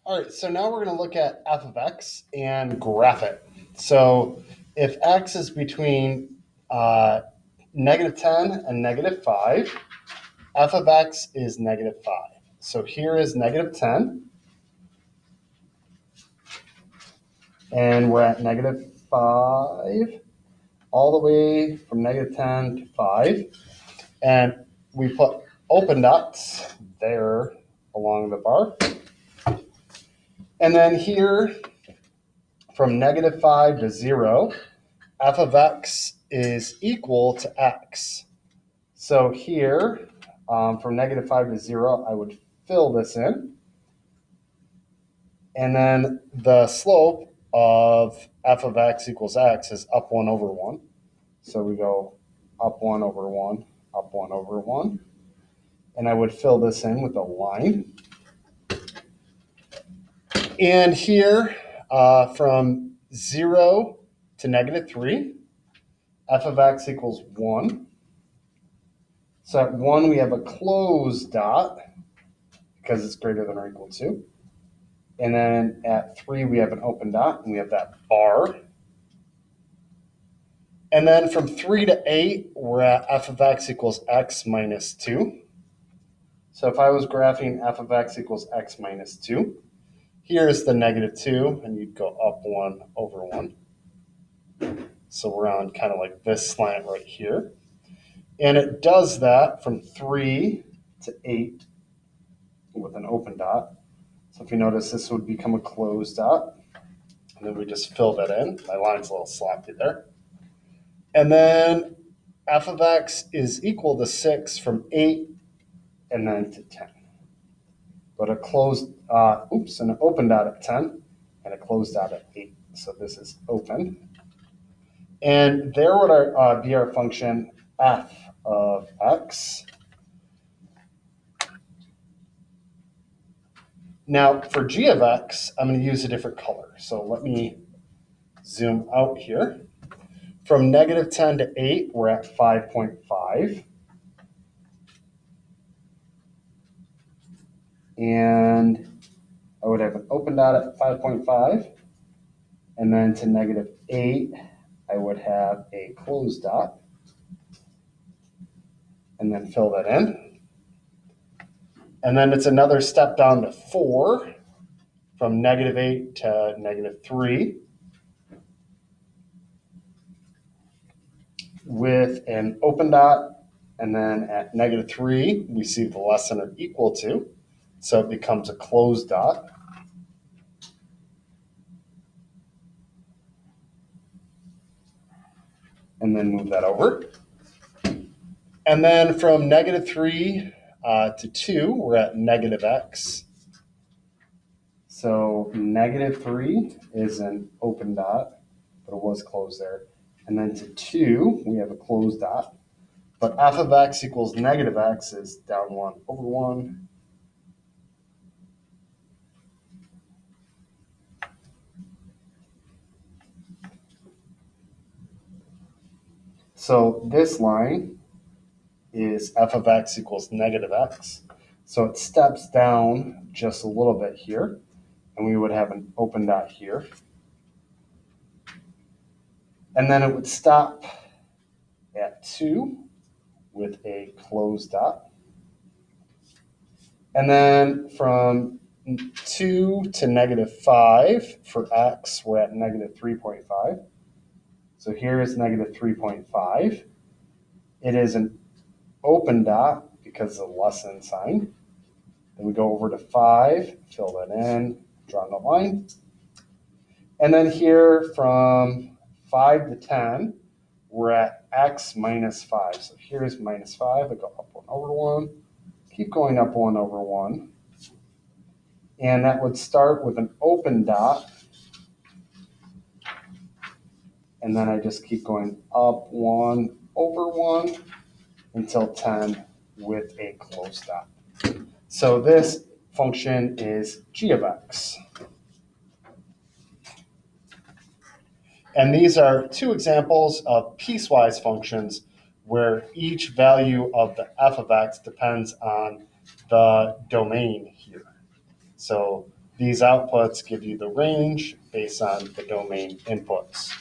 All right, so now we're going to look at f of x and graph it. So if x is between -10 and -5, f of x is -5. So here is -10, and we're at -5, all the way from -10 to 5. And we put open dots there along the bar. And then here, from -5 to 0, f of x is equal to x. So here, from -5 to 0, I would fill this in. And then the slope of f of x equals x is up 1 over 1. So we go up 1 over 1, up 1 over 1. And I would fill this in with a line. And here, from 0 to -3, f of x equals 1. So at 1, we have a closed dot because it's greater than or equal to. And then at 3, we have an open dot, and we have that bar. And then from 3 to 8, we're at f of x equals x minus 2. So if I was graphing f of x equals x minus 2, here's the -2, and you'd go up 1 over 1. So we're on kind of like this slant right here. And it does that from 3 to 8 with an open dot. So if you notice, this would become a closed dot. And then we just fill that in. My line's a little sloppy there. And then f of x is equal to 6 from 8 and then to 10. But an open dot at 10 and a closed dot at 8. So this is open. And there would be our function f of x. Now for g of x, I'm going to use a different color. So let me zoom out here. From -10 to 8, we're at 5.5. And I would have an open dot at 5.5. And then to -8, I would have a closed dot. And then fill that in. And then it's another step down to 4, from -8 to -3, with an open dot. And then at -3, we see the less than or equal to. So it becomes a closed dot. And then move that over. And then from -3 to 2, we're at -x. So -3 is an open dot, but it was closed there. And then to 2, we have a closed dot. But f of x equals -x is down 1 over 1. So this line is f of x equals -x. So it steps down just a little bit here, and we would have an open dot here. And then it would stop at 2 with a closed dot. And then from 2 to -5 for x, we're at -3.5. So here is -3.5. It is an open dot because of the less than sign. Then we go over to 5, fill that in, draw the line. And then here from 5 to 10, we're at x minus 5. So here's -5. I go up 1 over 1. Keep going up 1 over 1. And that would start with an open dot. And then I just keep going up 1 over 1 until 10 with a closed dot. So this function is g of x. And these are two examples of piecewise functions where each value of the f of x depends on the domain here. So These outputs give you the range based on the domain inputs.